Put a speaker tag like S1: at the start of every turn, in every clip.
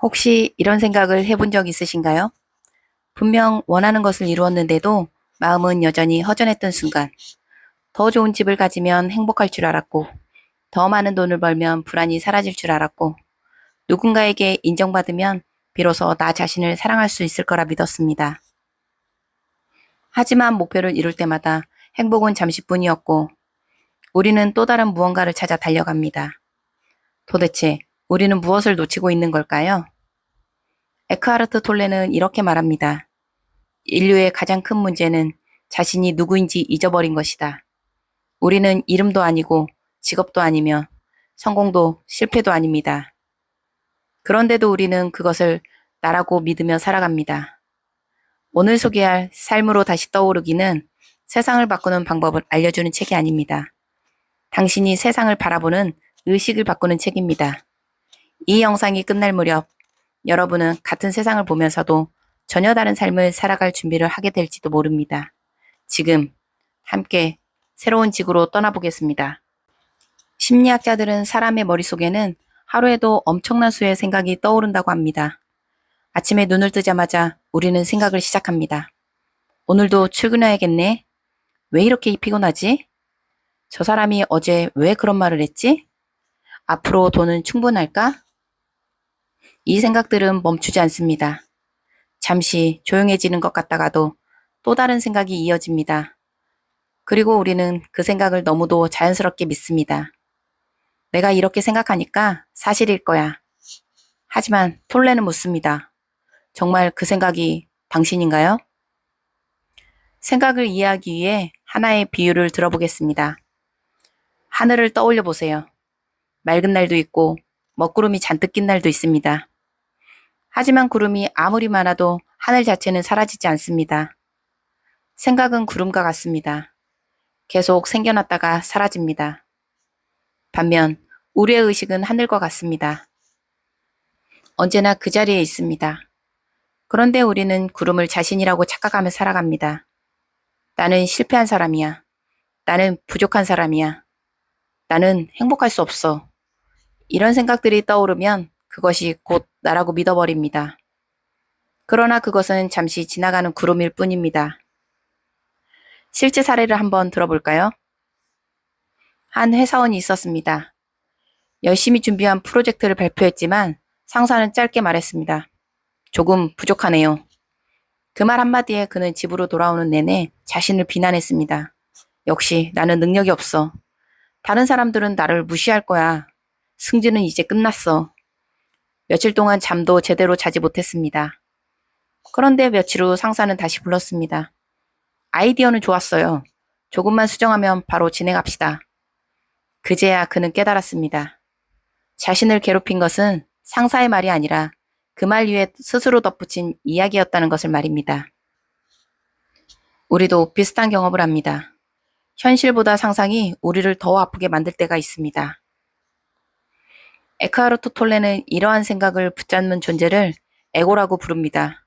S1: 혹시 이런 생각을 해본 적 있으신가요? 분명 원하는 것을 이루었는데도 마음은 여전히 허전했던 순간, 더 좋은 집을 가지면 행복할 줄 알았고, 더 많은 돈을 벌면 불안이 사라질 줄 알았고, 누군가에게 인정받으면 비로소 나 자신을 사랑할 수 있을 거라 믿었습니다. 하지만 목표를 이룰 때마다 행복은 잠시뿐이었고, 우리는 또 다른 무언가를 찾아 달려갑니다. 도대체 우리는 무엇을 놓치고 있는 걸까요? 에크하르트 톨레는 이렇게 말합니다. 인류의 가장 큰 문제는 자신이 누구인지 잊어버린 것이다. 우리는 이름도 아니고 직업도 아니며 성공도 실패도 아닙니다. 그런데도 우리는 그것을 나라고 믿으며 살아갑니다. 오늘 소개할 삶으로 다시 떠오르기는 세상을 바꾸는 방법을 알려주는 책이 아닙니다. 당신이 세상을 바라보는 의식을 바꾸는 책입니다. 이 영상이 끝날 무렵 여러분은 같은 세상을 보면서도 전혀 다른 삶을 살아갈 준비를 하게 될지도 모릅니다. 지금 함께 새로운 지구로 떠나보겠습니다. 심리학자들은 사람의 머릿속에는 하루에도 엄청난 수의 생각이 떠오른다고 합니다. 아침에 눈을 뜨자마자 우리는 생각을 시작합니다. 오늘도 출근해야겠네? 왜 이렇게 피곤하지? 저 사람이 어제 왜 그런 말을 했지? 앞으로 돈은 충분할까? 이 생각들은 멈추지 않습니다. 잠시 조용해지는 것 같다가도 또 다른 생각이 이어집니다. 그리고 우리는 그 생각을 너무도 자연스럽게 믿습니다. 내가 이렇게 생각하니까 사실일 거야. 하지만 톨레는 묻습니다. 정말 그 생각이 당신인가요? 생각을 이해하기 위해 하나의 비유를 들어보겠습니다. 하늘을 떠올려 보세요. 맑은 날도 있고 먹구름이 잔뜩 낀 날도 있습니다. 하지만 구름이 아무리 많아도 하늘 자체는 사라지지 않습니다. 생각은 구름과 같습니다. 계속 생겨났다가 사라집니다. 반면 우리의 의식은 하늘과 같습니다. 언제나 그 자리에 있습니다. 그런데 우리는 구름을 자신이라고 착각하며 살아갑니다. 나는 실패한 사람이야. 나는 부족한 사람이야. 나는 행복할 수 없어. 이런 생각들이 떠오르면 그것이 곧 나라고 믿어버립니다. 그러나 그것은 잠시 지나가는 구름일 뿐입니다. 실제 사례를 한번 들어볼까요? 한 회사원이 있었습니다. 열심히 준비한 프로젝트를 발표했지만 상사는 짧게 말했습니다. 조금 부족하네요. 그 말 한마디에 그는 집으로 돌아오는 내내 자신을 비난했습니다. 역시 나는 능력이 없어. 다른 사람들은 나를 무시할 거야. 승진은 이제 끝났어. 며칠 동안 잠도 제대로 자지 못했습니다. 그런데 며칠 후 상사는 다시 불렀습니다. 아이디어는 좋았어요. 조금만 수정하면 바로 진행합시다. 그제야 그는 깨달았습니다. 자신을 괴롭힌 것은 상사의 말이 아니라 그 말 위에 스스로 덧붙인 이야기였다는 것을 말입니다. 우리도 비슷한 경험을 합니다. 현실보다 상상이 우리를 더 아프게 만들 때가 있습니다. 에크하르트 톨레는 이러한 생각을 붙잡는 존재를 에고라고 부릅니다.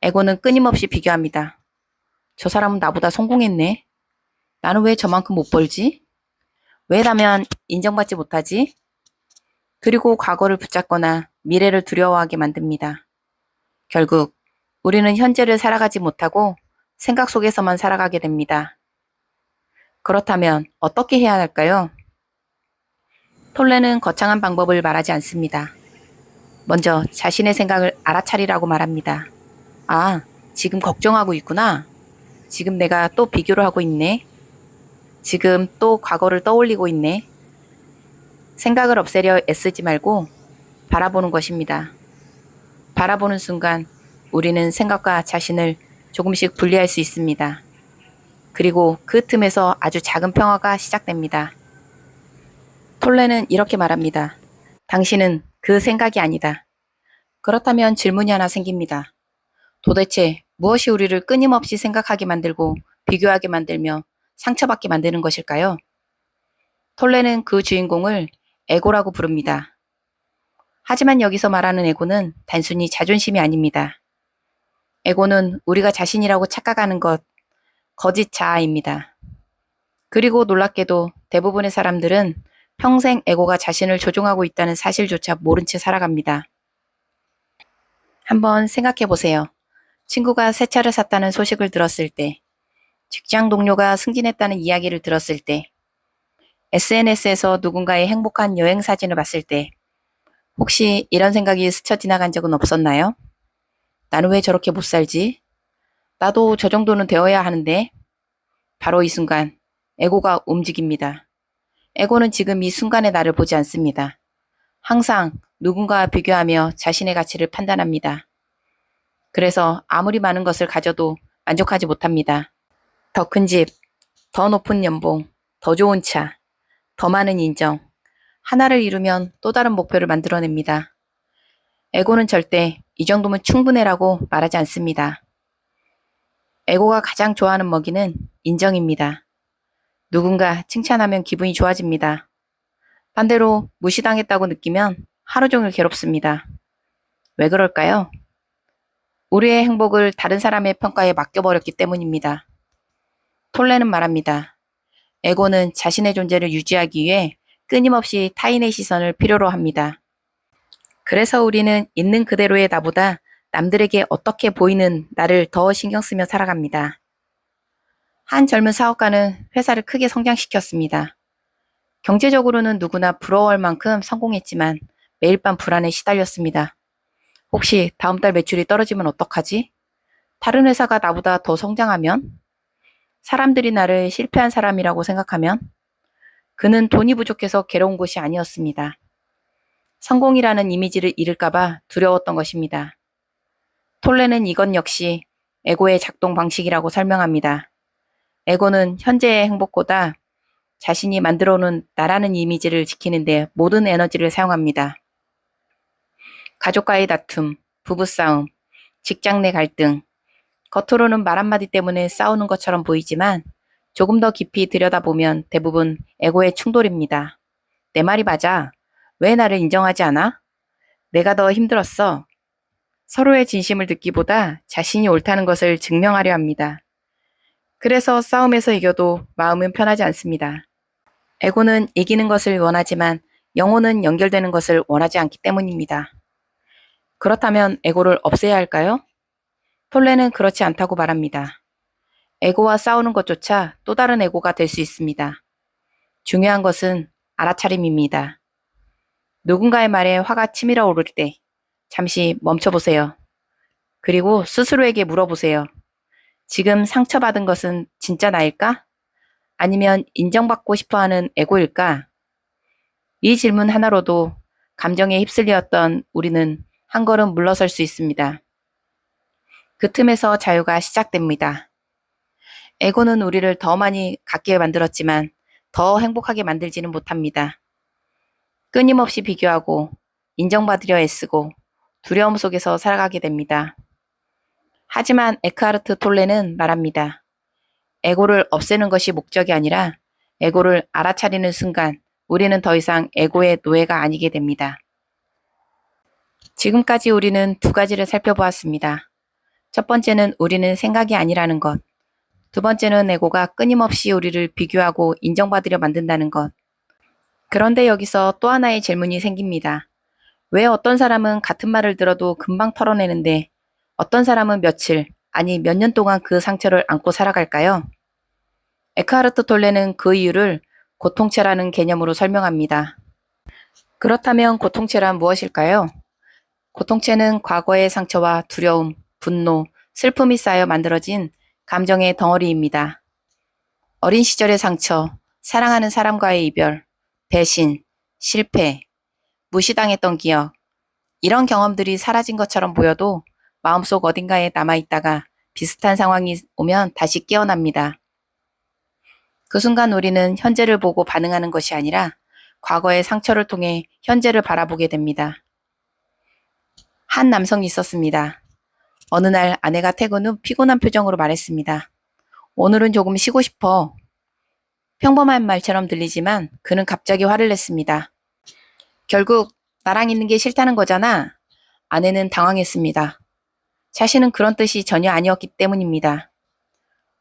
S1: 에고는 끊임없이 비교합니다. 저 사람은 나보다 성공했네. 나는 왜 저만큼 못 벌지? 왜 나면 인정받지 못하지? 그리고 과거를 붙잡거나 미래를 두려워하게 만듭니다. 결국 우리는 현재를 살아가지 못하고 생각 속에서만 살아가게 됩니다. 그렇다면 어떻게 해야 할까요? 톨레는 거창한 방법을 말하지 않습니다. 먼저 자신의 생각을 알아차리라고 말합니다. 아, 지금 걱정하고 있구나. 지금 내가 또 비교를 하고 있네. 지금 또 과거를 떠올리고 있네. 생각을 없애려 애쓰지 말고 바라보는 것입니다. 바라보는 순간 우리는 생각과 자신을 조금씩 분리할 수 있습니다. 그리고 그 틈에서 아주 작은 평화가 시작됩니다. 톨레는 이렇게 말합니다. 당신은 그 생각이 아니다. 그렇다면 질문이 하나 생깁니다. 도대체 무엇이 우리를 끊임없이 생각하게 만들고 비교하게 만들며 상처받게 만드는 것일까요? 톨레는 그 주인공을 에고라고 부릅니다. 하지만 여기서 말하는 에고는 단순히 자존심이 아닙니다. 에고는 우리가 자신이라고 착각하는 것, 거짓 자아입니다. 그리고 놀랍게도 대부분의 사람들은 평생 에고가 자신을 조종하고 있다는 사실조차 모른 채 살아갑니다. 한번 생각해 보세요. 친구가 새 차를 샀다는 소식을 들었을 때, 직장 동료가 승진했다는 이야기를 들었을 때, SNS에서 누군가의 행복한 여행 사진을 봤을 때, 혹시 이런 생각이 스쳐 지나간 적은 없었나요? 나는 왜 저렇게 못 살지? 나도 저 정도는 되어야 하는데. 바로 이 순간, 에고가 움직입니다. 에고는 지금 이 순간의 나를 보지 않습니다. 항상 누군가와 비교하며 자신의 가치를 판단합니다. 그래서 아무리 많은 것을 가져도 만족하지 못합니다. 더 큰 집, 더 높은 연봉, 더 좋은 차, 더 많은 인정. 하나를 이루면 또 다른 목표를 만들어냅니다. 에고는 절대 이 정도면 충분해라고 말하지 않습니다. 에고가 가장 좋아하는 먹이는 인정입니다. 누군가 칭찬하면 기분이 좋아집니다. 반대로 무시당했다고 느끼면 하루 종일 괴롭습니다. 왜 그럴까요? 우리의 행복을 다른 사람의 평가에 맡겨버렸기 때문입니다. 톨레는 말합니다. 에고는 자신의 존재를 유지하기 위해 끊임없이 타인의 시선을 필요로 합니다. 그래서 우리는 있는 그대로의 나보다 남들에게 어떻게 보이는 나를 더 신경 쓰며 살아갑니다. 한 젊은 사업가는 회사를 크게 성장시켰습니다. 경제적으로는 누구나 부러워할 만큼 성공했지만 매일 밤 불안에 시달렸습니다. 혹시 다음 달 매출이 떨어지면 어떡하지? 다른 회사가 나보다 더 성장하면? 사람들이 나를 실패한 사람이라고 생각하면? 그는 돈이 부족해서 괴로운 것이 아니었습니다. 성공이라는 이미지를 잃을까봐 두려웠던 것입니다. 톨레는 이것 역시 에고의 작동 방식이라고 설명합니다. 에고는 현재의 행복보다 자신이 만들어 놓은 나라는 이미지를 지키는데 모든 에너지를 사용합니다. 가족과의 다툼, 부부싸움, 직장 내 갈등, 겉으로는 말 한마디 때문에 싸우는 것처럼 보이지만 조금 더 깊이 들여다보면 대부분 에고의 충돌입니다. 내 말이 맞아. 왜 나를 인정하지 않아? 내가 더 힘들었어. 서로의 진심을 듣기보다 자신이 옳다는 것을 증명하려 합니다. 그래서 싸움에서 이겨도 마음은 편하지 않습니다. 에고는 이기는 것을 원하지만 영혼은 연결되는 것을 원하지 않기 때문입니다. 그렇다면 에고를 없애야 할까요? 톨레는 그렇지 않다고 말합니다. 에고와 싸우는 것조차 또 다른 에고가 될 수 있습니다. 중요한 것은 알아차림입니다. 누군가의 말에 화가 치밀어 오를 때 잠시 멈춰보세요. 그리고 스스로에게 물어보세요. 지금 상처받은 것은 진짜 나일까? 아니면 인정받고 싶어하는 에고일까? 이 질문 하나로도 감정에 휩쓸렸던 우리는 한 걸음 물러설 수 있습니다. 그 틈에서 자유가 시작됩니다. 에고는 우리를 더 많이 갖게 만들었지만 더 행복하게 만들지는 못합니다. 끊임없이 비교하고 인정받으려 애쓰고 두려움 속에서 살아가게 됩니다. 하지만 에크하르트 톨레는 말합니다. 에고를 없애는 것이 목적이 아니라 에고를 알아차리는 순간 우리는 더 이상 에고의 노예가 아니게 됩니다. 지금까지 우리는 두 가지를 살펴보았습니다. 첫 번째는 우리는 생각이 아니라는 것. 두 번째는 에고가 끊임없이 우리를 비교하고 인정받으려 만든다는 것. 그런데 여기서 또 하나의 질문이 생깁니다. 왜 어떤 사람은 같은 말을 들어도 금방 털어내는데 어떤 사람은 며칠, 아니 몇 년 동안 그 상처를 안고 살아갈까요? 에크하르트 톨레는 그 이유를 고통체라는 개념으로 설명합니다. 그렇다면 고통체란 무엇일까요? 고통체는 과거의 상처와 두려움, 분노, 슬픔이 쌓여 만들어진 감정의 덩어리입니다. 어린 시절의 상처, 사랑하는 사람과의 이별, 배신, 실패, 무시당했던 기억, 이런 경험들이 사라진 것처럼 보여도 마음속 어딘가에 남아있다가 비슷한 상황이 오면 다시 깨어납니다. 그 순간 우리는 현재를 보고 반응하는 것이 아니라 과거의 상처를 통해 현재를 바라보게 됩니다. 한 남성이 있었습니다. 어느 날 아내가 퇴근 후 피곤한 표정으로 말했습니다. 오늘은 조금 쉬고 싶어. 평범한 말처럼 들리지만 그는 갑자기 화를 냈습니다. 결국 나랑 있는 게 싫다는 거잖아. 아내는 당황했습니다. 자신은 그런 뜻이 전혀 아니었기 때문입니다.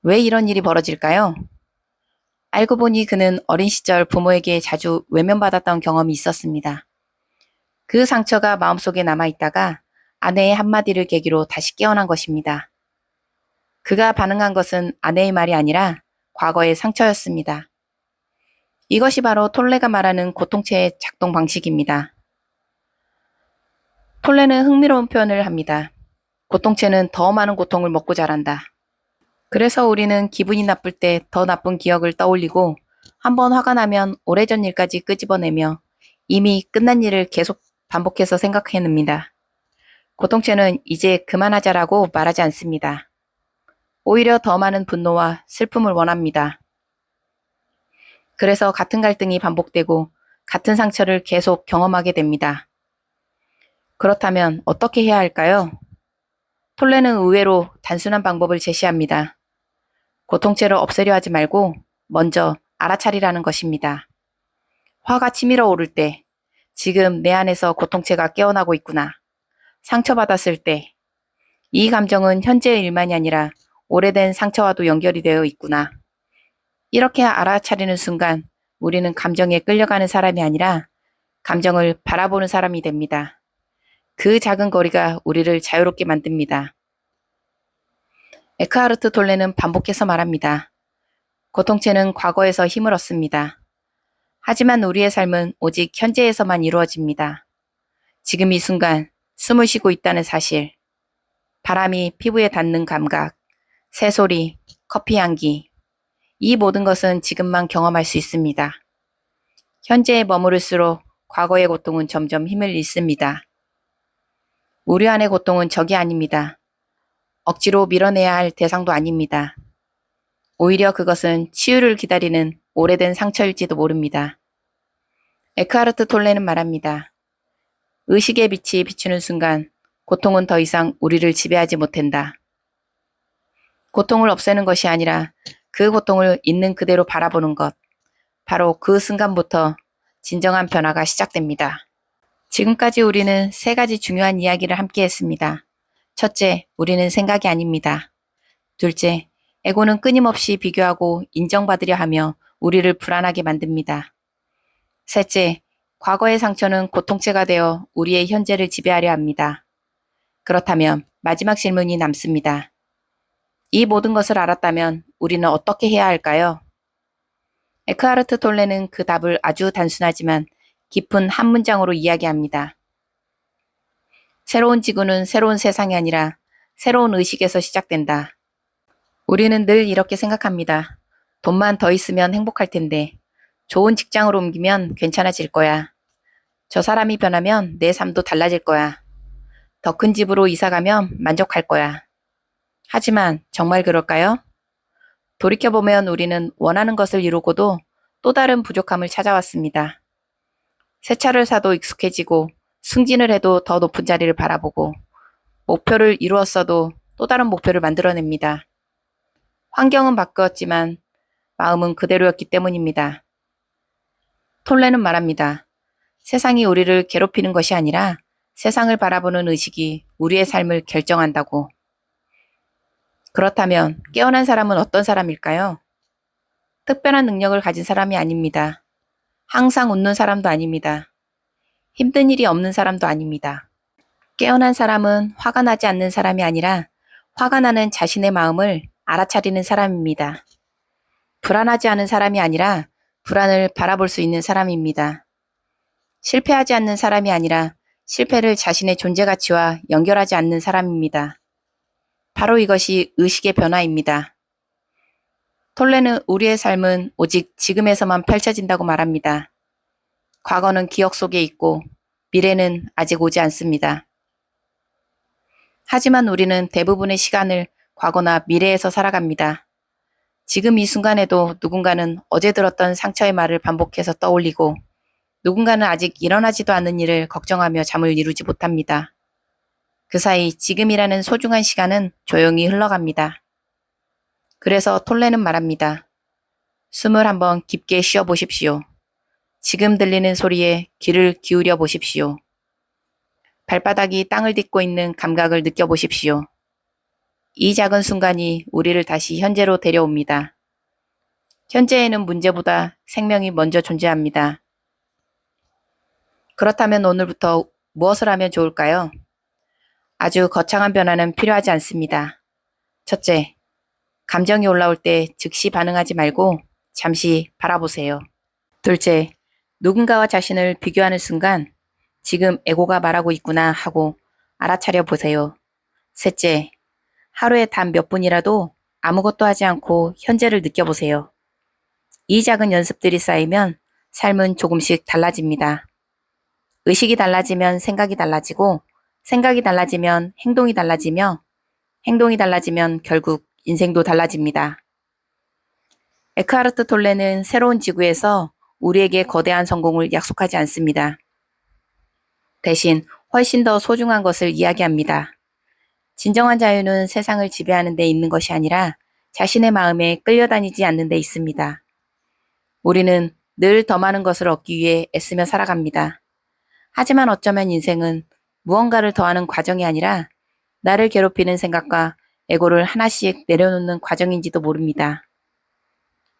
S1: 왜 이런 일이 벌어질까요? 알고 보니 그는 어린 시절 부모에게 자주 외면받았던 경험이 있었습니다. 그 상처가 마음속에 남아있다가 아내의 한마디를 계기로 다시 깨어난 것입니다. 그가 반응한 것은 아내의 말이 아니라 과거의 상처였습니다. 이것이 바로 톨레가 말하는 고통체의 작동 방식입니다. 톨레는 흥미로운 표현을 합니다. 고통체는 더 많은 고통을 먹고 자란다. 그래서 우리는 기분이 나쁠 때 더 나쁜 기억을 떠올리고 한번 화가 나면 오래전 일까지 끄집어내며 이미 끝난 일을 계속 반복해서 생각해냅니다. 고통체는 이제 그만하자라고 말하지 않습니다. 오히려 더 많은 분노와 슬픔을 원합니다. 그래서 같은 갈등이 반복되고 같은 상처를 계속 경험하게 됩니다. 그렇다면 어떻게 해야 할까요? 톨레는 의외로 단순한 방법을 제시합니다. 고통체를 없애려 하지 말고 먼저 알아차리라는 것입니다. 화가 치밀어 오를 때, 지금 내 안에서 고통체가 깨어나고 있구나. 상처받았을 때, 이 감정은 현재의 일만이 아니라 오래된 상처와도 연결이 되어 있구나. 이렇게 알아차리는 순간 우리는 감정에 끌려가는 사람이 아니라 감정을 바라보는 사람이 됩니다. 그 작은 거리가 우리를 자유롭게 만듭니다. 에크하르트 톨레는 반복해서 말합니다. 고통체는 과거에서 힘을 얻습니다. 하지만 우리의 삶은 오직 현재에서만 이루어집니다. 지금 이 순간 숨을 쉬고 있다는 사실, 바람이 피부에 닿는 감각, 새소리, 커피 향기, 이 모든 것은 지금만 경험할 수 있습니다. 현재에 머무를수록 과거의 고통은 점점 힘을 잃습니다. 우리 안의 고통은 적이 아닙니다. 억지로 밀어내야 할 대상도 아닙니다. 오히려 그것은 치유를 기다리는 오래된 상처일지도 모릅니다. 에크하르트 톨레는 말합니다. 의식의 빛이 비추는 순간 고통은 더 이상 우리를 지배하지 못한다. 고통을 없애는 것이 아니라 그 고통을 있는 그대로 바라보는 것, 바로 그 순간부터 진정한 변화가 시작됩니다. 지금까지 우리는 세 가지 중요한 이야기를 함께 했습니다. 첫째, 우리는 생각이 아닙니다. 둘째, 에고는 끊임없이 비교하고 인정받으려 하며 우리를 불안하게 만듭니다. 셋째, 과거의 상처는 고통체가 되어 우리의 현재를 지배하려 합니다. 그렇다면 마지막 질문이 남습니다. 이 모든 것을 알았다면 우리는 어떻게 해야 할까요? 에크하르트 톨레는 그 답을 아주 단순하지만 깊은 한 문장으로 이야기합니다. 새로운 지구는 새로운 세상이 아니라 새로운 의식에서 시작된다. 우리는 늘 이렇게 생각합니다. 돈만 더 있으면 행복할 텐데, 좋은 직장으로 옮기면 괜찮아질 거야. 저 사람이 변하면 내 삶도 달라질 거야. 더 큰 집으로 이사 가면 만족할 거야. 하지만 정말 그럴까요? 돌이켜보면 우리는 원하는 것을 이루고도 또 다른 부족함을 찾아왔습니다. 새 차를 사도 익숙해지고 승진을 해도 더 높은 자리를 바라보고 목표를 이루었어도 또 다른 목표를 만들어냅니다. 환경은 바뀌었지만 마음은 그대로였기 때문입니다. 톨레는 말합니다. 세상이 우리를 괴롭히는 것이 아니라 세상을 바라보는 의식이 우리의 삶을 결정한다고. 그렇다면 깨어난 사람은 어떤 사람일까요? 특별한 능력을 가진 사람이 아닙니다. 항상 웃는 사람도 아닙니다. 힘든 일이 없는 사람도 아닙니다. 깨어난 사람은 화가 나지 않는 사람이 아니라 화가 나는 자신의 마음을 알아차리는 사람입니다. 불안하지 않은 사람이 아니라 불안을 바라볼 수 있는 사람입니다. 실패하지 않는 사람이 아니라 실패를 자신의 존재 가치와 연결하지 않는 사람입니다. 바로 이것이 의식의 변화입니다. 톨레는 우리의 삶은 오직 지금에서만 펼쳐진다고 말합니다. 과거는 기억 속에 있고 미래는 아직 오지 않습니다. 하지만 우리는 대부분의 시간을 과거나 미래에서 살아갑니다. 지금 이 순간에도 누군가는 어제 들었던 상처의 말을 반복해서 떠올리고 누군가는 아직 일어나지도 않은 일을 걱정하며 잠을 이루지 못합니다. 그 사이 지금이라는 소중한 시간은 조용히 흘러갑니다. 그래서 톨레는 말합니다. 숨을 한번 깊게 쉬어 보십시오. 지금 들리는 소리에 귀를 기울여 보십시오. 발바닥이 땅을 딛고 있는 감각을 느껴보십시오. 이 작은 순간이 우리를 다시 현재로 데려옵니다. 현재에는 문제보다 생명이 먼저 존재합니다. 그렇다면 오늘부터 무엇을 하면 좋을까요? 아주 거창한 변화는 필요하지 않습니다. 첫째, 감정이 올라올 때 즉시 반응하지 말고 잠시 바라보세요. 둘째, 누군가와 자신을 비교하는 순간 지금 에고가 말하고 있구나 하고 알아차려 보세요. 셋째, 하루에 단 몇 분이라도 아무것도 하지 않고 현재를 느껴보세요. 이 작은 연습들이 쌓이면 삶은 조금씩 달라집니다. 의식이 달라지면 생각이 달라지고, 생각이 달라지면 행동이 달라지며, 행동이 달라지면 결국 인생도 달라집니다. 에크하르트 톨레는 새로운 지구에서 우리에게 거대한 성공을 약속하지 않습니다. 대신 훨씬 더 소중한 것을 이야기합니다. 진정한 자유는 세상을 지배하는 데 있는 것이 아니라 자신의 마음에 끌려다니지 않는 데 있습니다. 우리는 늘 더 많은 것을 얻기 위해 애쓰며 살아갑니다. 하지만 어쩌면 인생은 무언가를 더하는 과정이 아니라 나를 괴롭히는 생각과 에고를 하나씩 내려놓는 과정인지도 모릅니다.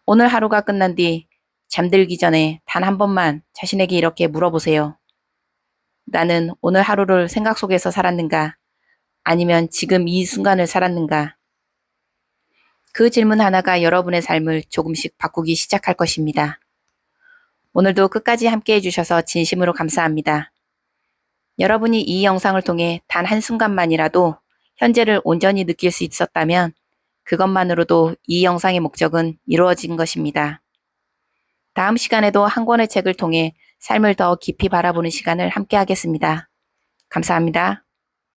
S1: 오늘 하루가 끝난 뒤 잠들기 전에 단 한 번만 자신에게 이렇게 물어보세요. 나는 오늘 하루를 생각 속에서 살았는가? 아니면 지금 이 순간을 살았는가? 그 질문 하나가 여러분의 삶을 조금씩 바꾸기 시작할 것입니다. 오늘도 끝까지 함께 해주셔서 진심으로 감사합니다. 여러분이 이 영상을 통해 단 한순간만이라도 현재를 온전히 느낄 수 있었다면 그것만으로도 이 영상의 목적은 이루어진 것입니다. 다음 시간에도 한 권의 책을 통해 삶을 더 깊이 바라보는 시간을 함께 하겠습니다. 감사합니다.